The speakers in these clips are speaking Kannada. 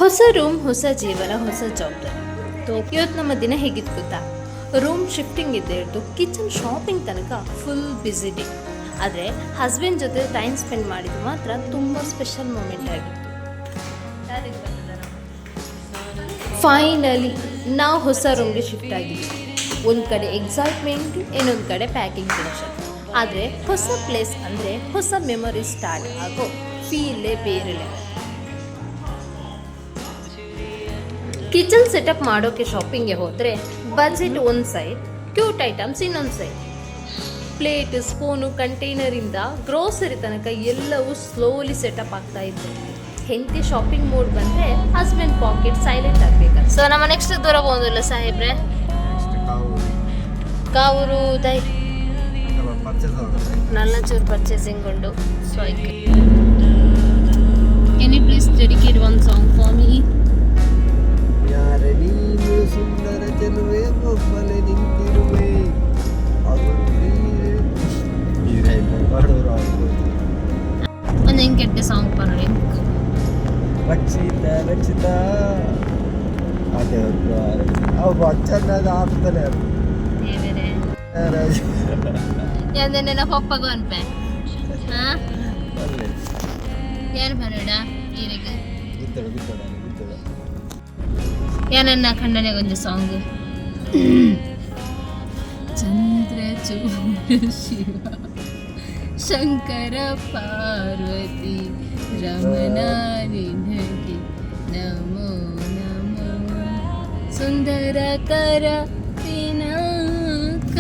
ಹೊಸ ರೂಮ್, ಹೊಸ ಜೀವನ, ಹೊಸ ಜವಾಬ್ದಾರಿ. ಇವತ್ತು ನಮ್ಮ ದಿನ ಹೇಗಿತ್ತು ಗೊತ್ತಾ? ರೂಮ್ ಶಿಫ್ಟಿಂಗ್ ಇದ್ದೇ ಇಟ್ಟು ಕಿಚನ್ ಶಾಪಿಂಗ್ ತನಕ ಫುಲ್ ಬ್ಯುಸಿ ಡೇ. ಆದರೆ ಹಸ್ಬೆಂಡ್ ಜೊತೆ ಟೈಮ್ ಸ್ಪೆಂಡ್ ಮಾಡಿದ್ದು ಮಾತ್ರ ತುಂಬ ಸ್ಪೆಷಲ್ ಮೂಮೆಂಟ್ ಆಗಿತ್ತು. ಫೈನಲಿ ನಾವು ಹೊಸ ರೂಮ್ಗೆ ಶಿಫ್ಟ್ ಆಗಿದ್ವಿ. ಒಂದು ಕಡೆ ಎಕ್ಸೈಟ್ಮೆಂಟ್, ಇನ್ನೊಂದು ಕಡೆ ಪ್ಯಾಕಿಂಗ್ ಟೆನ್ಷನ್. ಆದರೆ ಹೊಸ ಪ್ಲೇಸ್ ಅಂದರೆ ಹೊಸ ಮೆಮೊರಿ ಸ್ಟಾರ್ಟ್ ಆಗೋ ಫೀಲೇ ಬೇರೆ. ಕಿಚನ್ ಸೆಟಪ್ ಮಾಡೋಕ್ಕೆ ಶಾಪಿಂಗ್ಗೆ ಹೋದರೆ ಬಜೆಟ್ ಒಂದು ಸೈಡ್, ಕ್ಯೂಟ್ ಐಟಮ್ಸ್ ಇನ್ನೊಂದು ಸೈಡ್. ಪ್ಲೇಟ್, ಸ್ಪೂನು, ಕಂಟೈನರಿಂದ ಗ್ರೋಸರಿ ತನಕ ಎಲ್ಲವೂ ಸ್ಲೋಲಿ ಸೆಟಪ್ ಆಗ್ತಾ ಇತ್ತು. ಹೆಂಡತಿ ಶಾಪಿಂಗ್ ಮೂಡ್ ಬಂದರೆ ಹಸ್ಬೆಂಡ್ ಪಾಕೆಟ್ ಸೈಲೆಂಟ್ ಆಗಬೇಕು. ಸೊ ನಮ್ಮ ನೆಕ್ಸ್ಟ್ ದೂರ ಹೋಗೋದಿಲ್ಲ ಸಾಹೇಬ್ರೆ, ಕಾವೂರು ದೈ ನಲ್ಲಚೂರು ಪರ್ಚೇಸಿಂಗ್ ಉಂಡು. So can you please dedicate one song for me? ನೀನು ಸುಂದರ ಚೆಲುವೆ ಒಬ್ಬಲೆ ನಿಂತಿರುವೆ ಒಂದು ಹೆಂಗೆ ಕೆಟ್ಟ ಸಾಂಗ್ ಪರ್ರಿ ರಕ್ಷಿತ ರಕ್ಷಿತ ಅದೇ ಅವು ಅಚ್ಚನ್ನದ ಆಗ್ತದೆ ಯಾವ್ದು ನನ್ನ ಪಪ್ಪಗೂ ಅನ್ಪೆ ಯಾರು ಬರೋಡ ಈರಿಗೆ ಯಾನನ್ನ ಖಂಡನೆ ಒಂದು ಸಾಂಗು ಚಂದ್ರಚೂಡ ಶಿವ ಶಂಕರ ಪಾರ್ವತಿ ರಮಣ ನಿನಗೆ ನಮೋ ನಮೋ ಸುಂದರ ಕರ ಪಿನಾಕ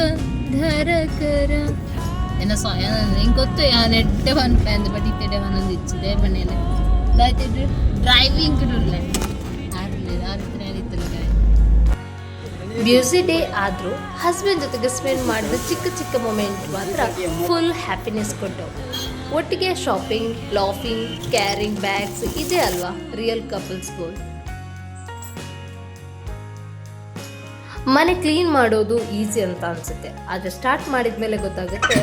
ಧರ ಕರ ಎನ್ನ ಸಾಂಗ್ ಹೆಂಗೆ ಗೊತ್ತು ನೆಟ್ಟೆ ಬಂದ್ಪೆ ಅಂದ್ರೆ ಬಟ್ ಇತ್ತಡೆ ಒಂದೊಂದು ಇಚ್ಚಿದೆ ಮನೆಯಲ್ಲಿ ಅದಾಯ್ತಿದ್ರು ಡ್ರೈವಿಂಗ್ ಇರಲ್ಲ ಬ್ಯುಸಿ ಡೇ ಆದರೂ ಹಸ್ಬೆಂಡ್ ಜೊತೆಗೆ ಸ್ಪೆಂಡ್ ಮಾಡಿದ ಚಿಕ್ಕ ಚಿಕ್ಕ ಮೊಮೆಂಟ್ ಮಾತ್ರ ಫುಲ್ ಹ್ಯಾಪಿನೆಸ್ ಕೊಟ್ಟವು. ಒಟ್ಟಿಗೆ ಶಾಪಿಂಗ್, ಲಾಫಿಂಗ್, ಕ್ಯಾರಿಂಗ್ ಬ್ಯಾಗ್ಸ್, ಇದೇ ಅಲ್ವಾ ರಿಯಲ್ ಕಪಲ್ಸ್ ಗೋಲ್. ಮನೆ ಕ್ಲೀನ್ ಮಾಡೋದು ಈಸಿ ಅಂತ ಅನಿಸುತ್ತೆ, ಆದರೆ ಸ್ಟಾರ್ಟ್ ಮಾಡಿದ ಮೇಲೆ ಗೊತ್ತಾಗುತ್ತೆ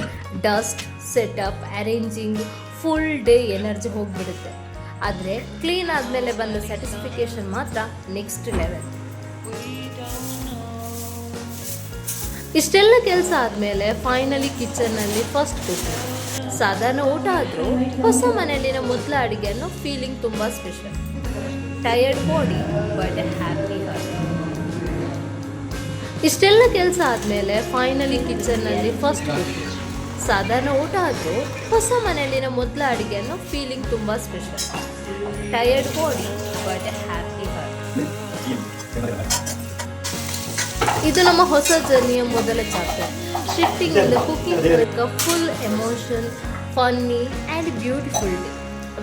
dust, setup, arranging, full day energy ಹೋಗಿಬಿಡುತ್ತೆ. ಆದರೆ ಕ್ಲೀನ್ ಆದಮೇಲೆ ಬಂದ ಸ್ಯಾಟಿಸ್ಫಿಕೇಶನ್ ಮಾತ್ರ ನೆಕ್ಸ್ಟ್ ಲೆವೆಲ್. ಇಷ್ಟೆಲ್ಲ ಕೆಲಸ ಆದಮೇಲೆ ಫೈನಲಿ ಕಿಚನ್ನಲ್ಲಿ ಫಸ್ಟ್ ಕುಕಿಂಗ್. ಸಾಧಾರಣ ಊಟ ಆದರೂ ಹೊಸ ಮನೆಯಲ್ಲಿನ ಮೊದಲ ಅಡುಗೆ ಅನ್ನೋ ಫೀಲಿಂಗ್ ತುಂಬ special. Tired body but happy heart. ಇಷ್ಟೆಲ್ಲ ಕೆಲಸ ಆದಮೇಲೆ ಫೈನಲಿ ಕಿಚನ್ನಲ್ಲಿ ಫಸ್ಟ್ ಕುಕಿಂಗ್. ಸಾಧಾರಣ ಊಟ ಆದರೂ ಹೊಸ ಮನೆಯಲ್ಲಿನ ಮೊದಲ ಅಡುಗೆ ಅನ್ನೋ ಫೀಲಿಂಗ್ ತುಂಬ special. Tired body but happy heart. ಇದು ನಮ್ಮ ಹೊಸ ಜರ್ನಿಯ ಮೊದಲ ಚಾಪ್ಟರ್. ಶಿಫ್ಟಿಂಗ್ ಇಂದ ಕುಕಿಂಗ್ ತನಕ full emotion, funny and beautiful day.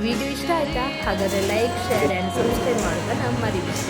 Video ಇಷ್ಟ ಆಯ್ತಾ? ಹಾಗಾದರೆ ಲೈಕ್, ಶೇರ್ ಆ್ಯಂಡ್ ಸಬ್ಸ್ಕ್ರೈಬ್ ಮಾಡೋದನ್ನ ಮರಿಬೇಡಿ.